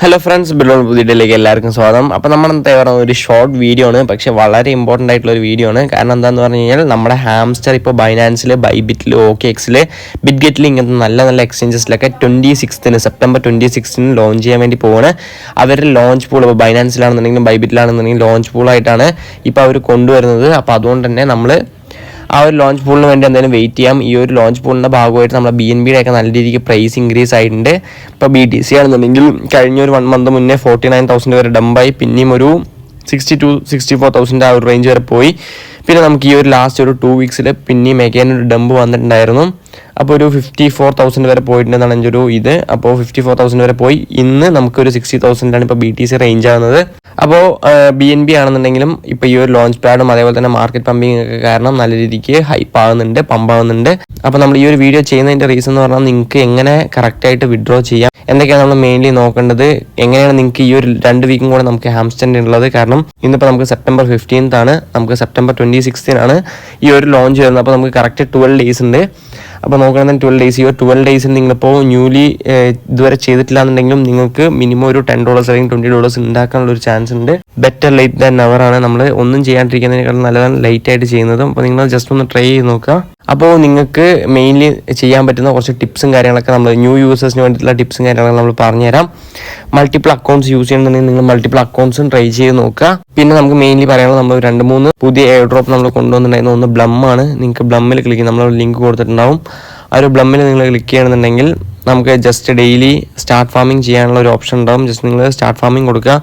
Hello friends, ബിലോൺ പുതിയയിലേക്ക് എല്ലാവർക്കും സ്വാഗതം. അപ്പോൾ നമ്മൾ എന്താ പറയുക, ഒരു ഷോർട്ട് വീഡിയോ ആണ്, പക്ഷേ വളരെ ഇമ്പോർട്ടൻ്റ് ആയിട്ടുള്ള ഒരു വീഡിയോ ആണ്. കാരണം എന്താണെന്ന് പറഞ്ഞു കഴിഞ്ഞാൽ നമ്മുടെ ഹാംസ്റ്റർ ഇപ്പോൾ ബൈനാൻസിൽ, ബൈബിറ്റിൽ, OKX, ബിറ്റ്ഗെറ്റിൽ ഇങ്ങനത്തെ നല്ല നല്ല എക്സ്ചേഞ്ചസിലൊക്കെ സെപ്റ്റംബർ 26 ലോഞ്ച് ചെയ്യാൻ വേണ്ടി പോവാണ്. അവരുടെ ലോഞ്ച് പൂൾ ഇപ്പോൾ ബൈനാൻസിലാണെന്നുണ്ടെങ്കിലും ബൈബിറ്റിലാണെന്നുണ്ടെങ്കിലും ലോഞ്ച് പൂളായിട്ടാണ് ഇപ്പോൾ അവർ കൊണ്ടുവരുന്നത്. അപ്പോൾ അതുകൊണ്ട് തന്നെ നമ്മൾ ആ ഒരു ലോഞ്ച് പൂളിന് വേണ്ടി എന്തായാലും വെയിറ്റ് ചെയ്യാം. ഈ ഒരു ലോഞ്ച് പൂളിൻ്റെ ഭാഗമായിട്ട് നമ്മുടെ BNB ഒക്കെ നല്ല രീതിക്ക് പ്രൈസ് ഇൻക്രീസ് ആയിട്ടുണ്ട്. ഇപ്പോൾ BTC ആണെന്നുണ്ടെങ്കിൽ കഴിഞ്ഞ ഒരു 1 മന്ത് മുന്നേ 49,000 വരെ ഡംപായി, പിന്നെയും ഒരു 62,000-64,000 ആ ഒരു റേഞ്ച് വരെ പോയി. പിന്നെ നമുക്ക് ഈ ഒരു ലാസ്റ്റ് ഒരു 2 വീക്സിൽ പിന്നെയും മെഗാൻ ഒരു ഡംപ് വന്നിട്ടുണ്ടായിരുന്നു. അപ്പോൾ ഒരു 54,000 വരെ പോയിട്ടുണ്ടെന്നാണ് എൻ്റെ ഒരു ഇത്. അപ്പോൾ 54,000 വരെ പോയി. ഇന്ന് നമുക്കൊരു 60,000 ഇപ്പോൾ BTC റേഞ്ച് ആവുന്നത്. അപ്പോൾ BNB ആണെന്നുണ്ടെങ്കിലും ഇപ്പോൾ ഈ ഒരു ലോഞ്ച് പാഡും അതേപോലെ തന്നെ മാർക്കറ്റ് പമ്പിങ് ഒക്കെ കാരണം നല്ല രീതിക്ക് ഹൈപ്പ് ആവുന്നുണ്ട്, പമ്പ് ആവുന്നുണ്ട്. അപ്പോൾ നമ്മൾ ഈ ഒരു വീഡിയോ ചെയ്യുന്നതിൻ്റെ റീസൺ എന്ന് പറഞ്ഞാൽ നിങ്ങൾക്ക് എങ്ങനെ കറക്റ്റായിട്ട് വിഡ്രോ ചെയ്യാം, എന്തൊക്കെയാണ് നമ്മൾ മെയിൻലി നോക്കേണ്ടത്, എങ്ങനെയാണ് നിങ്ങൾക്ക് ഈ ഒരു 2 വീക്കും കൂടെ നമുക്ക് ഹാംസ്റ്ററിൻ്റെ ഉള്ളത്. കാരണം ഇന്നിപ്പോൾ നമുക്ക് സെപ്റ്റംബർ 15 ആണ്, നമുക്ക് സെപ്റ്റംബർ 26 ഈ ഒരു ലോഞ്ച് വരുന്നത്. അപ്പോൾ നമുക്ക് കറക്റ്റ് 12 ഡേയ്സ് ഉണ്ട്. അപ്പോൾ നോക്കുകയാണെങ്കിൽ 12 ഡേയ്സ്, ഈ ഒരു 12 ഡേയ്സിൽ നിങ്ങളിപ്പോൾ ന്യൂലി ഇതുവരെ ചെയ്തിട്ടില്ല എന്നുണ്ടെങ്കിലും നിങ്ങൾക്ക് മിനിമം ഒരു $10 അല്ലെങ്കിൽ $20 ഉണ്ടാക്കാനുള്ള ഒരു ചാൻസ് ഉണ്ട്. ബെറ്റർ ലേറ്റ് ദാൻ നെവർ ആണ്. നമ്മൾ ഒന്നും ചെയ്യാണ്ടിരിക്കുന്നതിനേക്കാൾ നല്ലതാണ് ലേറ്റ് ആയിട്ട് ചെയ്യുന്നതും. അപ്പോൾ നിങ്ങൾ ജസ്റ്റ് ഒന്ന് ട്രൈ ചെയ്ത് നോക്കുക. അപ്പോൾ നിങ്ങൾക്ക് മെയിൻലി ചെയ്യാൻ പറ്റുന്ന കുറച്ച് ടിപ്സും കാര്യങ്ങളൊക്കെ നമ്മൾ ന്യൂ യൂസേഴ്സിന് വേണ്ടിയിട്ടുള്ള ടിപ്സും കാര്യങ്ങളൊക്കെ നമ്മൾ പറഞ്ഞുതരാം. മൾട്ടിപ്പിൾ അക്കൗണ്ട്സ് യൂസ് ചെയ്യണമെന്നുണ്ടെങ്കിൽ നിങ്ങൾ മൾട്ടിപ്പിൾ അക്കൗണ്ട്സും ട്രൈ ചെയ്ത് നോക്കുക. പിന്നെ നമുക്ക് മെയിൻലി പറയാനുള്ളത്, നമ്മൾ 2-3 പുതിയ എയർ ഡ്രോപ്പ് നമ്മൾ കൊണ്ടുവന്നിട്ടുണ്ടായിരുന്നു. ഒന്ന് ബ്ലം ആണ്. നിങ്ങൾക്ക് ബ്ലമ്മിൽ ക്ലിക്ക് ചെയ്യും, നമ്മൾ ലിങ്ക് കൊടുത്തിട്ടുണ്ടാവും. ആ ഒരു ബ്ലമ്മിൽ നിങ്ങൾ ക്ലിക്ക് ചെയ്യണമെന്നുണ്ടെങ്കിൽ നമുക്ക് ജസ്റ്റ് ഡെയിലി സ്റ്റാർട്ട് ഫാമിംഗ് ചെയ്യാനുള്ള ഒരു ഓപ്ഷൻ ഉണ്ടാവും. ജസ്റ്റ് നിങ്ങൾ സ്റ്റാർട്ട് ഫാമിംഗ് കൊടുക്കുക.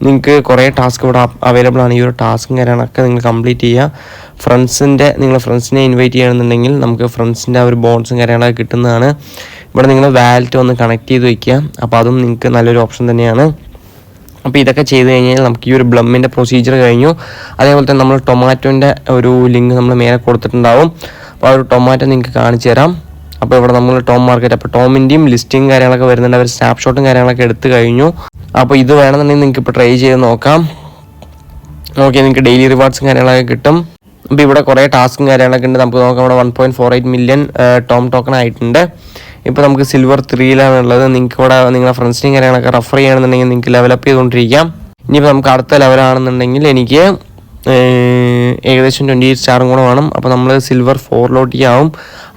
നിങ്ങൾക്ക് കുറേ ടാസ്ക് ഇവിടെ അവൈലബിൾ ആണ്. ഈ ഒരു ടാസ്കും കാര്യങ്ങളൊക്കെ നിങ്ങൾ കംപ്ലീറ്റ് ചെയ്യുക. നിങ്ങൾ ഫ്രണ്ട്സിനെ ഇൻവൈറ്റ് ചെയ്യണമെന്നുണ്ടെങ്കിൽ നമുക്ക് ഫ്രണ്ട്സിൻ്റെ ആ ഒരു ബോൺസും കാര്യങ്ങളൊക്കെ കിട്ടുന്നതാണ്. ഇവിടെ നിങ്ങൾ വാലറ്റ് ഒന്ന് കണക്ട് ചെയ്ത് വയ്ക്കുക. അപ്പോൾ അതും നിങ്ങൾക്ക് നല്ലൊരു ഓപ്ഷൻ തന്നെയാണ്. അപ്പോൾ ഇതൊക്കെ ചെയ്ത് കഴിഞ്ഞാൽ നമുക്ക് ഈ ഒരു ബ്ലമ്മിൻ്റെ പ്രൊസീജിയർ കഴിഞ്ഞു. അതേപോലെ തന്നെ നമ്മൾ ടൊമാറ്റോൻ്റെ ഒരു ലിങ്ക് നമ്മൾ മേലെ കൊടുത്തിട്ടുണ്ടാവും. അപ്പോൾ ആ ഒരു ടൊമാറ്റോ നിങ്ങൾക്ക് കാണിച്ചു തരാം. അപ്പോൾ ഇവിടെ നമ്മൾ ടോം മാർക്കറ്റ്, അപ്പോൾ ടോമിൻ്റെയും ലിസ്റ്റിംഗ് കാര്യങ്ങളൊക്കെ വരുന്നുണ്ട്. അവർ സ്നാപ്ഷോട്ടും കാര്യങ്ങളൊക്കെ എടുത്ത് കഴിഞ്ഞു. അപ്പോൾ ഇത് വേണമെന്നുണ്ടെങ്കിൽ നിങ്ങൾക്ക് ഇപ്പോൾ ട്രൈ ചെയ്ത് നോക്കാം. ഓക്കെ, നിങ്ങൾക്ക് ഡെയിലി റിവാർഡ്സും കാര്യങ്ങളൊക്കെ കിട്ടും. അപ്പോൾ ഇവിടെ കുറേ ടാസ്കും കാര്യങ്ങളൊക്കെ ഉണ്ട്. നമുക്ക് നോക്കാം. ഇവിടെ 1.48 മില്യൺ ടോം ടോക്കൺ ആയിട്ടുണ്ട്. ഇപ്പോൾ നമുക്ക് സിൽവർ 3-ലാണുള്ളത്. നിങ്ങൾക്ക് ഇവിടെ നിങ്ങളുടെ ഫ്രണ്ട്സിനെയും കാര്യങ്ങളൊക്കെ റെഫർ ചെയ്യണമെന്നുണ്ടെങ്കിൽ നിങ്ങൾക്ക് ലെവലപ്പ് ചെയ്തുകൊണ്ടിരിക്കാം. ഇനിയിപ്പോൾ നമുക്ക് അടുത്ത ലെവലാണെന്നുണ്ടെങ്കിൽ എനിക്ക് ഏകദേശം 28 സ്റ്റാറും കൂടെ വേണം. അപ്പോൾ നമ്മൾ സിൽവർ 4 ആവും.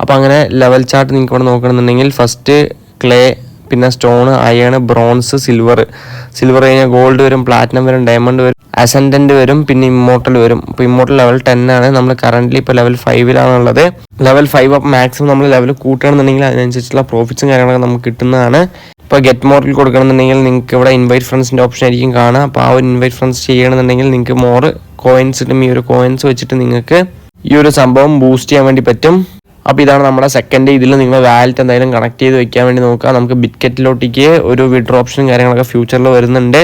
അപ്പോൾ അങ്ങനെ ലെവൽ ചാർട്ട് നിങ്ങൾക്ക് ഇവിടെ നോക്കണമെന്നുണ്ടെങ്കിൽ ഫസ്റ്റ് ക്ലേ, പിന്നെ സ്റ്റോൺ, അയൺ, ബ്രോൺസ്, സിൽവർ കഴിഞ്ഞാൽ ഗോൾഡ് വരും, പ്ലാറ്റിനം വരും, ഡയമണ്ട് വരും, അസെൻഡന്റ് വരും, പിന്നെ ഇമ്മോർട്ടൽ വരും. അപ്പോൾ ഇമ്മോർട്ടൽ ലെവൽ 10 ആണ്. നമ്മൾ കറൻ്റ്ലി ഇപ്പോൾ ലെവൽ 5-ലാണുള്ളത്. ലെവൽ 5 അപ്പോൾ മാക്സിമം നമ്മൾ ലെവൽ കൂട്ടുകയാണെന്നുണ്ടെങ്കിൽ അതിനനുസരിച്ചുള്ള പ്രോഫിറ്റ്സും കാര്യങ്ങളൊക്കെ നമുക്ക് കിട്ടുന്നതാണ്. ഇപ്പോൾ ഗെറ്റ് മോറിൽ കൊടുക്കണമെന്നുണ്ടെങ്കിൽ നിങ്ങൾക്ക് ഇവിടെ ഇൻവൈറ്റ് ഫ്രണ്ട്സിൻ്റെ ഓപ്ഷൻ ആയിരിക്കും കാണുക. അപ്പോൾ ആ ഒരു ഇൻവൈറ്റ് ഫ്രണ്ട്സ് ചെയ്യണമെന്നുണ്ടെങ്കിൽ നിങ്ങൾക്ക് മോർ കോയിൻസ് കിട്ടും. ഈ ഒരു കോയിൻസ് വെച്ചിട്ട് നിങ്ങൾക്ക് ഈ ഒരു സംഭവം ബൂസ്റ്റ് ചെയ്യാൻ വേണ്ടി പറ്റും. അപ്പോൾ ഇതാണ് നമ്മുടെ സെക്കൻഡ്. ഇതിൽ നിങ്ങൾ വാലറ്റ് എന്തായാലും കണക്ട് ചെയ്ത് വെക്കാൻ വേണ്ടി നോക്കുക. നമുക്ക് ബിറ്റ്ഗെറ്റിലോട്ടേക്ക് ഒരു വിഡ്രോ ഓപ്ഷനും കാര്യങ്ങളൊക്കെ ഫ്യൂച്ചറിൽ വരുന്നുണ്ട്.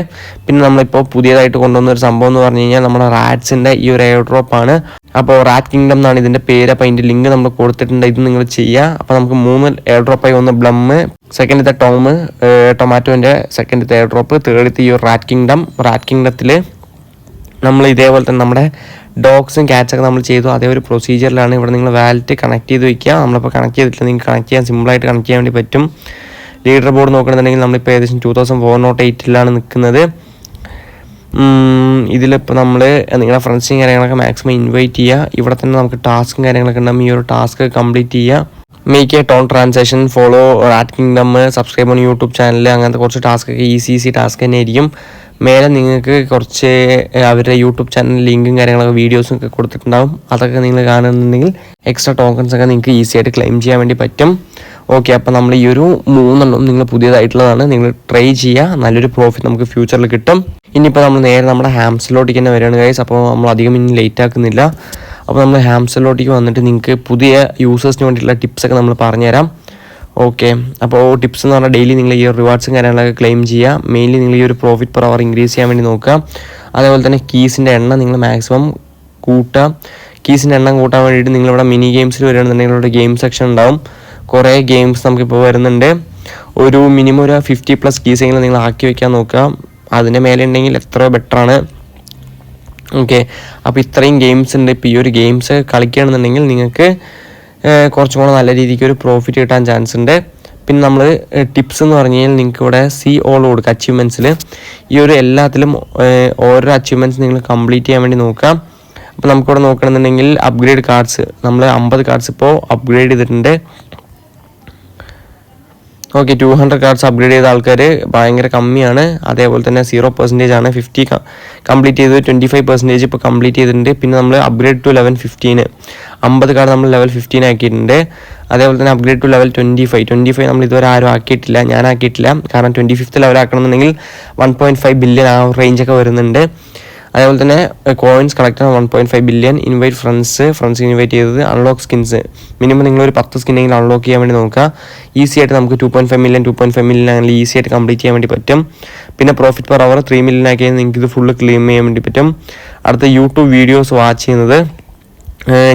പിന്നെ നമ്മളിപ്പോൾ പുതിയതായിട്ട് കൊണ്ടുവന്ന ഒരു സംഭവം എന്ന് പറഞ്ഞു കഴിഞ്ഞാൽ നമ്മുടെ റാറ്റ്സിൻ്റെ ഈ ഒരു എയർ ഡ്രോപ്പ് ആണ്. അപ്പോൾ റാറ്റ് കിങ്ഡം എന്നാണ് ഇതിൻ്റെ പേര്. അപ്പോൾ അതിൻ്റെ ലിങ്ക് നമ്മൾ കൊടുത്തിട്ടുണ്ട്. ഇത് നിങ്ങൾ ചെയ്യുക. അപ്പോൾ നമുക്ക് 3 എയർ ഡ്രോപ്പായി, ഒന്ന് ബ്ലമ്മ്, സെക്കൻഡത്തെ ടൊമാറ്റോൻ്റെ സെക്കൻഡത്തെ എയർ ഡ്രോപ്പ്, തേർഡത്തെ ഈ ഒരു റാറ്റ് കിങ്ഡത്തിൽ നമ്മൾ ഇതേപോലെ തന്നെ നമ്മുടെ ഡോഗ്സും ക്യാറ്റ്സൊക്കെ നമ്മൾ ചെയ്തു. അതേ ഒരു പ്രൊസീജിയറിലാണ്. ഇവിടെ നിങ്ങൾ വാലറ്റ് കണക്ട് ചെയ്ത് വയ്ക്കുക. നമ്മളിപ്പോൾ കണക്ട് ചെയ്തിട്ടില്ല, നിങ്ങൾക്ക് കണക്ട് ചെയ്യാൻ സിമ്പിളായിട്ട് കണക്ട് ചെയ്യാൻ വേണ്ടി പറ്റും. ലീഡർ ബോർഡ് നോക്കണമെന്നുണ്ടെങ്കിൽ നമ്മളിപ്പോൾ ഏകദേശം 2408-ലാണ് നിൽക്കുന്നത്. ഇതിലിപ്പോൾ നമ്മൾ നിങ്ങളുടെ ഫ്രണ്ട്സും കാര്യങ്ങളൊക്കെ മാക്സിമം ഇൻവൈറ്റ് ചെയ്യുക. ഇവിടെ തന്നെ നമുക്ക് ടാസ്കും കാര്യങ്ങളൊക്കെ ഉണ്ടാകും. ഈ ഒരു ടാസ്ക് കംപ്ലീറ്റ് ചെയ്യുക. Make A tone transaction, follow rat kingdom, subscribe on YouTube channel, അങ്ങനത്തെ കുറച്ച് ടാസ്കൊക്കെ ഈസി ടാസ്ക് തന്നെ ആയിരിക്കും. മേലെ നിങ്ങൾക്ക് കുറച്ച് അവരുടെ യൂട്യൂബ് ചാനൽ ലിങ്കും കാര്യങ്ങളൊക്കെ വീഡിയോസും ഒക്കെ കൊടുത്തിട്ടുണ്ടാവും. അതൊക്കെ നിങ്ങൾ കാണുന്നുണ്ടെങ്കിൽ എക്സ്ട്രാ ടോക്കൺസ് ഒക്കെ നിങ്ങൾക്ക് ഈസി ആയിട്ട് ക്ലെയിം ചെയ്യാൻ വേണ്ടി പറ്റും. ഓക്കെ, അപ്പോൾ നമ്മൾ ഈ ഒരു 3 നിങ്ങൾ പുതിയതായിട്ടുള്ളതാണ്. നിങ്ങൾ ട്രൈ ചെയ്യുക. നല്ലൊരു പ്രോഫിറ്റ് നമുക്ക് ഫ്യൂച്ചറിൽ കിട്ടും. ഇനിയിപ്പോൾ നമ്മൾ നേരെ നമ്മുടെ ഹാംസ്റ്ററിലോട്ടേക്ക് തന്നെ വരികയാണ് ഗൈസ്. അപ്പോൾ നമ്മൾ അധികം ഇനി ലേറ്റ് ആക്കുന്നില്ല. അപ്പോൾ നമ്മൾ ഹാംസ്റ്ററിലോട്ടേക്ക് വന്നിട്ട് നിങ്ങൾക്ക് പുതിയ യൂസേഴ്സിന് വേണ്ടിയിട്ടുള്ള ടിപ്സൊക്കെ നമ്മൾ പറഞ്ഞുതരാം. ഓക്കെ, അപ്പോൾ ടിപ്സ് എന്ന് പറഞ്ഞാൽ ഡെയിലി നിങ്ങൾ ഈ റിവാർഡ്സും കാര്യങ്ങളൊക്കെ ക്ലെയിം ചെയ്യുക. മെയിൻലി നിങ്ങൾ ഈ ഒരു പ്രോഫിറ്റ് പെർ അവർ ഇൻക്രീസ് ചെയ്യാൻ വേണ്ടി നോക്കുക. അതേപോലെ തന്നെ കീസിൻ്റെ എണ്ണം നിങ്ങൾ മാക്സിമം കൂട്ടുക. കീസിൻ്റെ എണ്ണം കൂട്ടാൻ വേണ്ടിയിട്ട് നിങ്ങളിവിടെ മിനി ഗെയിംസിൽ വരികയാണെന്നുണ്ടെങ്കിൽ ഇവിടെ ഗെയിം സെക്ഷൻ ഉണ്ടാവും. കുറേ ഗെയിംസ് നമുക്കിപ്പോൾ വരുന്നുണ്ട്. ഒരു മിനിമം ഒരു 50+ കീസെങ്കിലും നിങ്ങൾ ആക്കി വയ്ക്കാൻ നോക്കുക. അതിൻ്റെ മേലെ ഉണ്ടെങ്കിൽ എത്ര ബെറ്ററാണ്. ഓക്കെ, അപ്പോൾ ഇത്രയും ഗെയിംസ് ഉണ്ട്. ഇപ്പോൾ ഈ ഒരു ഗെയിംസ് കളിക്കുകയാണെന്നുണ്ടെങ്കിൽ നിങ്ങൾക്ക് കുറച്ചും കൂടെ നല്ല രീതിക്ക് ഒരു പ്രോഫിറ്റ് കിട്ടാൻ ചാൻസ് ഉണ്ട്. പിന്നെ നമ്മൾ ടിപ്സ് എന്ന് പറഞ്ഞു കഴിഞ്ഞാൽ നിങ്ങൾക്ക് ഇവിടെ സി ഓൾ കൊടുക്കുക അച്ചീവ്മെൻറ്റ്സിൽ. ഈ ഒരു എല്ലാത്തിലും ഓരോ അച്ചീവ്മെൻറ്റ്സ് നിങ്ങൾ കംപ്ലീറ്റ് ചെയ്യാൻ വേണ്ടി നോക്കാം. അപ്പോൾ നമുക്കിവിടെ നോക്കണമെന്നുണ്ടെങ്കിൽ അപ്ഗ്രേഡ് കാർഡ്സ് നമ്മൾ 50 കാർഡ്സ് ഇപ്പോൾ അപ്ഗ്രേഡ് ചെയ്തിട്ടുണ്ട്. ഓക്കെ, 200 കാർഡ്സ് അപ്ഗ്രേഡ് ചെയ്ത ആൾക്കാർ ഭയങ്കര കമ്മിയാണ്. അതേപോലെ തന്നെ 0% ആണ്. 50 കംപ്ലീറ്റ് ചെയ്ത് 25% ഇപ്പോൾ കംപ്ലീറ്റ് ചെയ്തിട്ടുണ്ട്. പിന്നെ നമ്മൾ അപ്ഗ്രേഡ് ടു ലെവൽ 15 50 കാർഡ് നമ്മൾ ലെവൽ 15 ആക്കിയിട്ടുണ്ട്. അതേപോലെ തന്നെ അപ്ഗ്രേഡ് ടു ലെവൽ 25 നമ്മൾ ഇതുവരെ ആരും ആക്കിയിട്ടില്ല, ഞാൻ ആക്കിയിട്ടില്ല. കാരണം 25th ലെവൽ ആക്കണമെന്നുണ്ടെങ്കിൽ 1.5 ബില്യൺ ആ റേഞ്ചൊക്കെ വരുന്നുണ്ട്. അതേപോലെ തന്നെ കോയിൻസ് കളക്ട് ചെയ്യണം 1.5 ബില്യൺ. ഇൻവൈറ്റ് ഫ്രണ്ട്സ് ഇൻവൈറ്റ് ചെയ്തത്. അൺലോക്ക് സ്കിൻസ് മിനിമം നിങ്ങളൊരു 10 സ്കിന്നെങ്കിലും അൺലോക്ക് ചെയ്യാൻ വേണ്ടി നോക്കുക. ഈസി ആയിട്ട് നമുക്ക് 2.5 മില്യൺ അങ്ങനെ ഈസി ആയിട്ട് കംപ്ലീറ്റ് ചെയ്യാൻ വേണ്ടി പറ്റും. പിന്നെ പ്രോഫിറ്റ് പെർ അവർ 3 മില്യൺ ആക്കിയാൽ നിങ്ങൾക്ക് ഇത് ഫുള്ള് ക്ലെയിം ചെയ്യാൻ വേണ്ടി പറ്റും. അടുത്ത യൂട്യൂബ് വീഡിയോസ് വാച്ച് ചെയ്യുന്നത്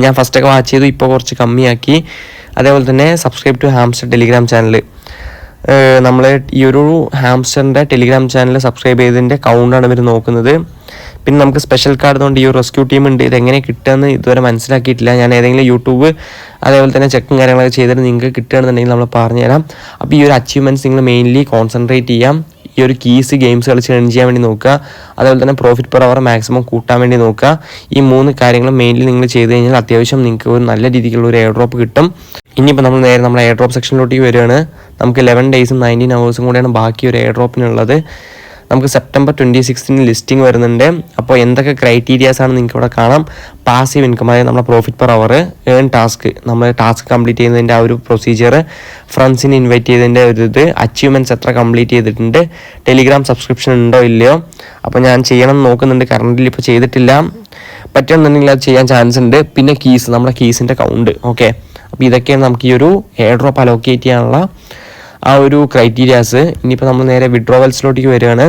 ഞാൻ ഫസ്റ്റൊക്കെ വാച്ച് ചെയ്തു, ഇപ്പോൾ കുറച്ച് കമ്മിയാക്കി. അതേപോലെ തന്നെ subscribe to Hamster Telegram channel. നമ്മൾ ഈ ഒരു ഹാംസ്റ്ററിൻ്റെ ടെലിഗ്രാം ചാനൽ സബ്സ്ക്രൈബ് ചെയ്തതിൻ്റെ കൗണ്ടാണ് ഇവർ നോക്കുന്നത്. പിന്നെ നമുക്ക് സ്പെഷ്യൽ കാർഡ് കൊണ്ട് ഈ ഒരു റെസ്ക്യൂ ടീം ഉണ്ട്. ഇതെങ്ങനെ കിട്ടുകയെന്ന് ഇതുവരെ മനസ്സിലാക്കിയിട്ടില്ല. ഞാൻ ഏതെങ്കിലും യൂട്യൂബ് അതേപോലെ തന്നെ ചെക്കും കാര്യങ്ങളൊക്കെ ചെയ്തിട്ട് നിങ്ങൾക്ക് കിട്ടുകയാണെന്നുണ്ടെങ്കിൽ നമ്മൾ പറഞ്ഞുതരാം. അപ്പോൾ ഈ ഒരു അച്ചീവ്മെൻറ്റ്സ് നിങ്ങൾ മെയിൻലി കോൺസെൻട്രേറ്റ് ചെയ്യാം. ഈ ഒരു കീസ് ഗെയിംസ് കളിച്ച് ഏൺ ചെയ്യാൻ വേണ്ടി നോക്കുക. അതേപോലെ തന്നെ പ്രോഫിറ്റ് പെർ അവർ മാക്സിമം കൂട്ടാൻ വേണ്ടി നോക്കുക. ഈ 3 കാര്യങ്ങൾ മെയിൻലി നിങ്ങൾ ചെയ്ത് കഴിഞ്ഞാൽ അത്യാവശ്യം നിങ്ങൾക്ക് ഒരു നല്ല രീതിക്കുള്ള ഒരു എയർ ഡ്രോപ്പ് കിട്ടും. ഇനിയിപ്പോൾ നമ്മൾ നേരെ നമ്മുടെ എയർ ഡ്രോപ്പ് സെക്ഷനിലോട്ടേക്ക് വരികയാണ്. നമുക്ക് 11 ഡേയ്സും 19 hours കൂടെയാണ് ബാക്കി ഒരു എയർ ഡ്രോപ്പിനുള്ളത്. നമുക്ക് സെപ്റ്റംബർ 26 ലിസ്റ്റിംഗ് വരുന്നുണ്ട്. അപ്പോൾ എന്തൊക്കെ ക്രൈറ്റീരിയാസ് ആണ് നിങ്ങൾക്ക് ഇവിടെ കാണാം. പാസീവ് ഇൻകം, അതായത് നമ്മുടെ profit per hour, earn task, നമ്മൾ ടാസ്ക് കംപ്ലീറ്റ് ചെയ്യുന്നതിൻ്റെ ആ ഒരു പ്രൊസീജിയർ, ഫ്രണ്ട്സിനെ ഇൻവൈറ്റ് ചെയ്തതിൻ്റെ ഒരു ഇത്, അച്ചീവ്മെൻറ്റ്സ് എത്ര കംപ്ലീറ്റ് ചെയ്തിട്ടുണ്ട്, ടെലിഗ്രാം സബ്സ്ക്രിപ്ഷൻ ഉണ്ടോ ഇല്ലയോ. അപ്പോൾ ഞാൻ ചെയ്യണം നോക്കുന്നുണ്ട്, കറണ്ടിൽ ഇപ്പോൾ ചെയ്തിട്ടില്ല. പറ്റുമെന്നുണ്ടെങ്കിൽ അത് ചെയ്യാൻ ചാൻസ് ഉണ്ട്. പിന്നെ കീസ്, നമ്മുടെ കീസിൻ്റെ കൗണ്ട്. ഓക്കെ, അപ്പോൾ ഇതൊക്കെയാണ് നമുക്ക് ഈ ഒരു എയർ ഡ്രോപ്പ് അലോക്കേറ്റ് ചെയ്യാനുള്ള ആ ഒരു ക്രൈറ്റീരിയാസ്. ഇനിയിപ്പോൾ നമ്മൾ നേരെ വിഡ്രോവൽസിലോട്ടേക്ക് വരികയാണ്.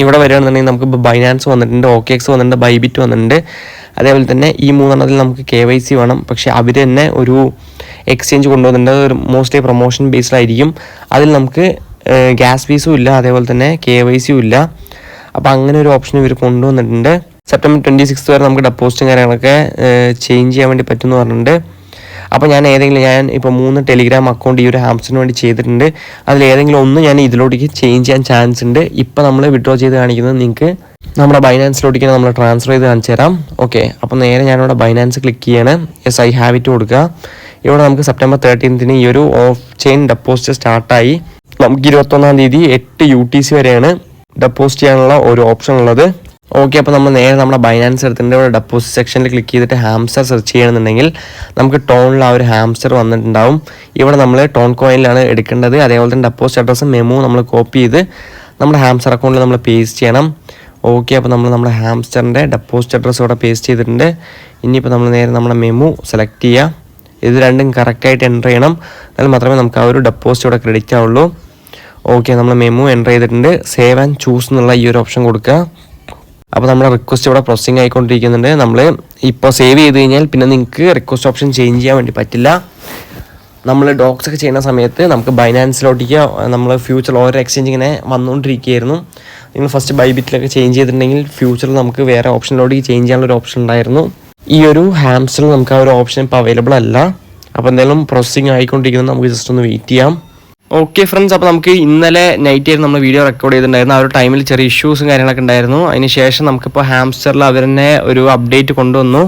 ഇവിടെ വരികയാണെന്നുണ്ടെങ്കിൽ നമുക്കിപ്പോൾ ബൈനാൻസ് വന്നിട്ടുണ്ട്, OKX വന്നിട്ടുണ്ട്, ബൈബിറ്റ് വന്നിട്ടുണ്ട്. അതേപോലെ തന്നെ ഈ 3 നമുക്ക് KYC വേണം. പക്ഷേ അവർ തന്നെ ഒരു എക്സ്ചേഞ്ച് കൊണ്ടുവന്നിട്ടുണ്ട്. ഒരു മോസ്റ്റ്ലി പ്രൊമോഷൻ ബേസ്ഡ് ആയിരിക്കും. അതിൽ നമുക്ക് ഗ്യാസ് ഫീസും ഇല്ല, അതേപോലെ തന്നെ KYCയും ഇല്ല. അപ്പോൾ അങ്ങനെ ഒരു ഓപ്ഷൻ ഇവർ കൊണ്ടുവന്നിട്ടുണ്ട്. സെപ്റ്റംബർ 26 വരെ നമുക്ക് ഡെപ്പോസിറ്റും കാര്യങ്ങളൊക്കെ ചേഞ്ച് ചെയ്യാൻ വേണ്ടി പറ്റുമെന്ന് പറഞ്ഞിട്ടുണ്ട്. അപ്പോൾ ഞാൻ ഇപ്പോൾ 3 ടെലിഗ്രാം അക്കൗണ്ട് ഈ ഒരു ഹാംസ്റ്ററിന് വേണ്ടി ചെയ്തിട്ടുണ്ട്. അതിലേതെങ്കിലും ഒന്ന് ഞാൻ ഇതിലോട്ടേക്ക് ചേഞ്ച് ചെയ്യാൻ ചാൻസ് ഉണ്ട്. ഇപ്പോൾ നമ്മൾ വിഡ്രോ ചെയ്ത് കാണിക്കുന്നത് നിങ്ങൾക്ക് നമ്മുടെ ബൈനാൻസിലോട്ടേക്ക് നമ്മൾ ട്രാൻസ്ഫർ ചെയ്ത് കാണിച്ചു തരാം. ഓക്കെ, അപ്പോൾ നേരെ ഞാനിവിടെ ബൈനാൻസ് ക്ലിക്ക് ചെയ്യാണ്. യെസ്, ഐ ഹാവ് ഇറ്റ് കൊടുക്കുക. ഇവിടെ നമുക്ക് സെപ്റ്റംബർ 13 ഈ ഒരു ഓഫ് ചെയിൻ ഡെപ്പോസിറ്റ് സ്റ്റാർട്ടായി. നമുക്ക് 21 തീയതി 8 UTC വരെയാണ് ഡെപ്പോസിറ്റ് ചെയ്യാനുള്ള ഒരു ഓപ്ഷൻ ഉള്ളത്. ഓക്കെ, അപ്പോൾ നമ്മൾ നേരെ നമ്മുടെ ബൈനാൻസ് എടുത്തിട്ടുണ്ട്. ഇവിടെ ഡെപ്പോസിറ്റ് സെക്ഷനിൽ ക്ലിക്ക് ചെയ്തിട്ട് ഹാംസ്റ്റർ സെർച്ച് ചെയ്യണമെന്നുണ്ടെങ്കിൽ നമുക്ക് ടോണിൽ ആ ഒരു ഹാംസ്റ്റർ വന്നിട്ടുണ്ടാവും. ഇവിടെ നമ്മൾ ടോൺ കോയിനിലാണ് എടുക്കേണ്ടത്. അതേപോലെ തന്നെ ഡെപ്പോസിറ്റ് അഡ്രസ്സും മെമോ നമ്മൾ കോപ്പി ചെയ്ത് നമ്മുടെ ഹാംസ്റ്റർ അക്കൗണ്ടിൽ നമ്മൾ പേസ്റ്റ് ചെയ്യണം. ഓക്കെ, അപ്പോൾ നമ്മൾ നമ്മുടെ ഹാംസ്റ്ററിൻ്റെ ഡെപ്പോസിറ്റ് അഡ്രസ്സ് ഇവിടെ പേസ്റ്റ് ചെയ്തിട്ടുണ്ട്. ഇനിയിപ്പോൾ നമ്മൾ നേരെ നമ്മുടെ മെമോ സെലക്ട് ചെയ്യുക. ഇത് രണ്ടും കറക്റ്റായിട്ട് എൻ്റർ ചെയ്യണം. എന്നാൽ മാത്രമേ നമുക്ക് ആ ഒരു ഡെപ്പോസിറ്റ് ഇവിടെ ക്രെഡിറ്റ് ആവുള്ളൂ. ഓക്കെ, നമ്മൾ മെമോ എൻ്റർ ചെയ്തിട്ടുണ്ട്. സേവ് ആൻഡ് ചൂസ് എന്നുള്ള ഈ ഒരു ഓപ്ഷൻ കൊടുക്കുക. അപ്പോൾ നമ്മുടെ റിക്വസ്റ്റ് ഇവിടെ പ്രോസസ്സിംഗ് ആയിക്കൊണ്ടിരിക്കുന്നുണ്ട്. നമ്മൾ ഇപ്പോൾ സേവ് ചെയ്ത് കഴിഞ്ഞാൽ പിന്നെ നിങ്ങൾക്ക് റിക്വസ്റ്റ് ഓപ്ഷൻ ചേഞ്ച് ചെയ്യാൻ വേണ്ടി പറ്റില്ല. നമ്മൾ ഡോക്സ് ഒക്കെ ചെയ്യുന്ന സമയത്ത് നമുക്ക് ബൈനാൻസിലോട്ടേക്ക് നമ്മൾ ഫ്യൂച്ചർ ഓരോ എക്സ്ചേഞ്ച് ഇങ്ങനെ വന്നുകൊണ്ടിരിക്കുകയായിരുന്നു. നിങ്ങൾ ഫസ്റ്റ് ബൈബിറ്റിലൊക്കെ ചേഞ്ച് ചെയ്തിട്ടുണ്ടെങ്കിൽ ഫ്യൂച്ചറിൽ നമുക്ക് വേറെ ഓപ്ഷനിലോട്ടേക്ക് ചേഞ്ച് ചെയ്യാനുള്ള ഒരു ഓപ്ഷൻ ഉണ്ടായിരുന്നു. ഈ ഒരു ഹാംസ്റ്ററിൽ നമുക്ക് ആ ഒരു ഓപ്ഷൻ ഇപ്പോൾ അവൈലബിൾ അല്ല. അപ്പോൾ എന്തായാലും പ്രോസസ്സിംഗ് ആയിക്കൊണ്ടിരിക്കുന്നത് നമുക്ക് ജസ്റ്റ് ഒന്ന് വെയിറ്റ് ചെയ്യാം. ഓക്കെ ഫ്രണ്ട്സ്, അപ്പോൾ നമുക്ക് ഇന്നലെ നൈറ്റ് ആയിരുന്നു നമ്മൾ വീഡിയോ റെക്കോർഡ് ചെയ്തിട്ടുണ്ടായിരുന്നു. ആ ഒരു ടൈമിൽ ചെറിയ ഇഷ്യൂസും കാര്യങ്ങളൊക്കെ ഉണ്ടായിരുന്നു. അതിന് ശേഷം നമുക്കിപ്പോൾ ഹാംസ്റ്ററിൽ അവർ തന്നെ ഒരു അപ്ഡേറ്റ് കൊണ്ടുവന്നു.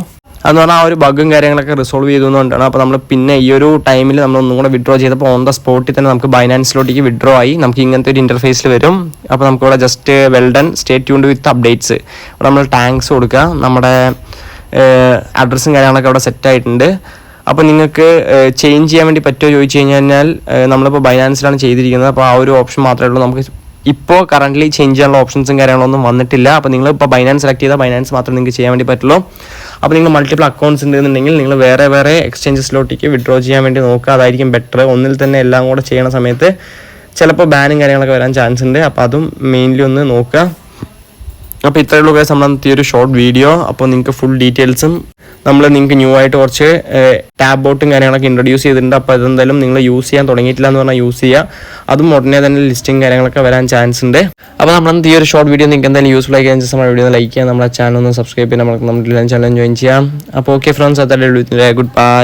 അതെന്ന് പറഞ്ഞാൽ ആ ഒരു ബഗ്ഗും കാര്യങ്ങളൊക്കെ റിസോൾവ് ചെയ്തുകൊണ്ടാണ്. അപ്പോൾ നമ്മൾ പിന്നെ ഈ ഒരു ടൈമിൽ നമ്മൾ ഒന്നും കൂടെ വിഡ്രോ ചെയ്തപ്പോൾ ഓൺ ദ സ്പോട്ടിൽ തന്നെ നമുക്ക് ബൈനാൻസിലോട്ടേക്ക് വിഡ്രോ ആയി. നമുക്ക് ഇങ്ങനത്തെ ഒരു ഇൻ്റർഫേസിൽ വരും. അപ്പോൾ നമുക്കിവിടെ ജസ്റ്റ് വെൽഡൺ സ്റ്റേ ട്യൂൺഡ് വിത്ത് അപ്ഡേറ്റ്സ്, ഇവിടെ നമ്മൾ ടാങ്ക്സ് കൊടുക്കുക. നമ്മുടെ അഡ്രസ്സും കാര്യങ്ങളൊക്കെ അവിടെ സെറ്റ് ആയിട്ടുണ്ട്. അപ്പോൾ നിങ്ങൾക്ക് ചേഞ്ച് ചെയ്യാൻ വേണ്ടി പറ്റുമോ ചോദിച്ചു കഴിഞ്ഞാൽ നമ്മളിപ്പോൾ ബൈനാൻസിലാണ് ചെയ്തിരിക്കുന്നത്. അപ്പോൾ ആ ഒരു ഓപ്ഷൻ മാത്രമേ ഉള്ളൂ. നമുക്ക് ഇപ്പോൾ കറൻ്റ്ലി ചേഞ്ച് ചെയ്യാനുള്ള ഓപ്ഷൻസും കാര്യങ്ങളൊന്നും വന്നിട്ടില്ല. അപ്പോൾ നിങ്ങൾ ഇപ്പോൾ ബൈനാൻസ് സെലക്ട് ചെയ്താൽ ബൈനാൻസ് മാത്രമേ നിങ്ങൾക്ക് ചെയ്യാൻ വേണ്ടി പറ്റുള്ളൂ. അപ്പോൾ നിങ്ങൾ മൾട്ടിപ്പിൾ അക്കൗണ്ട്സ് ഉണ്ടെന്നുണ്ടെങ്കിൽ നിങ്ങൾ വേറെ എക്സ്ചേഞ്ചസിലോട്ടേക്ക് വിഡ്രോ ചെയ്യാൻ വേണ്ടി നോക്കുക. അതായിരിക്കും ബെറ്റർ. ഒന്നിൽ തന്നെ എല്ലാം കൂടെ ചെയ്യണ സമയത്ത് ചിലപ്പോൾ ബാനും കാര്യങ്ങളൊക്കെ വരാൻ ചാൻസ് ഉണ്ട്. അപ്പോൾ അതും മെയിൻലി ഒന്ന് നോക്കുക. അപ്പോൾ ഇത്രയേ ഉള്ളൂ ഗൈസ് നമ്മുടെ ഈ ഒരു ഷോർട്ട് വീഡിയോ. അപ്പോൾ നിങ്ങൾക്ക് ഫുൾ ഡീറ്റെയിൽസും നിങ്ങൾക്ക് ന്യൂ ആയിട്ട് കുറച്ച് ടാബ് ബോട്ടും കാര്യങ്ങളൊക്കെ ഇൻട്രൊഡ്യൂസ് ചെയ്തിട്ടുണ്ട്. അപ്പോൾ അതെന്തായാലും നിങ്ങൾ യൂസ് ചെയ്യാൻ തുടങ്ങിയിട്ടില്ല എന്ന് പറഞ്ഞാൽ യൂസ് ചെയ്യുക. അതും ഉടനെ തന്നെ ലിസ്റ്റിംഗ് കാര്യങ്ങളൊക്കെ വരാൻ ചാൻസ് ഉണ്ട്. അപ്പോൾ നമ്മുടെ ഈ ഒരു ഷോർട്ട് വീഡിയോ നിങ്ങൾക്ക് എന്തായാലും യൂസ്ഫുൾ ആയി കഴിഞ്ഞാൽ നമ്മുടെ വീഡിയോ ലൈക്ക് ചെയ്യാം, നമ്മുടെ ചാനൽ ഒന്ന് സബ്സ്ക്രൈബ് ചെയ്യാൻ, നമ്മുടെ ചാനൽ ജോയിൻ ചെയ്യാം. അപ്പോൾ ഓക്കെ ഫ്രണ്ട്സ്, അതായത് ഗുഡ് ബൈ.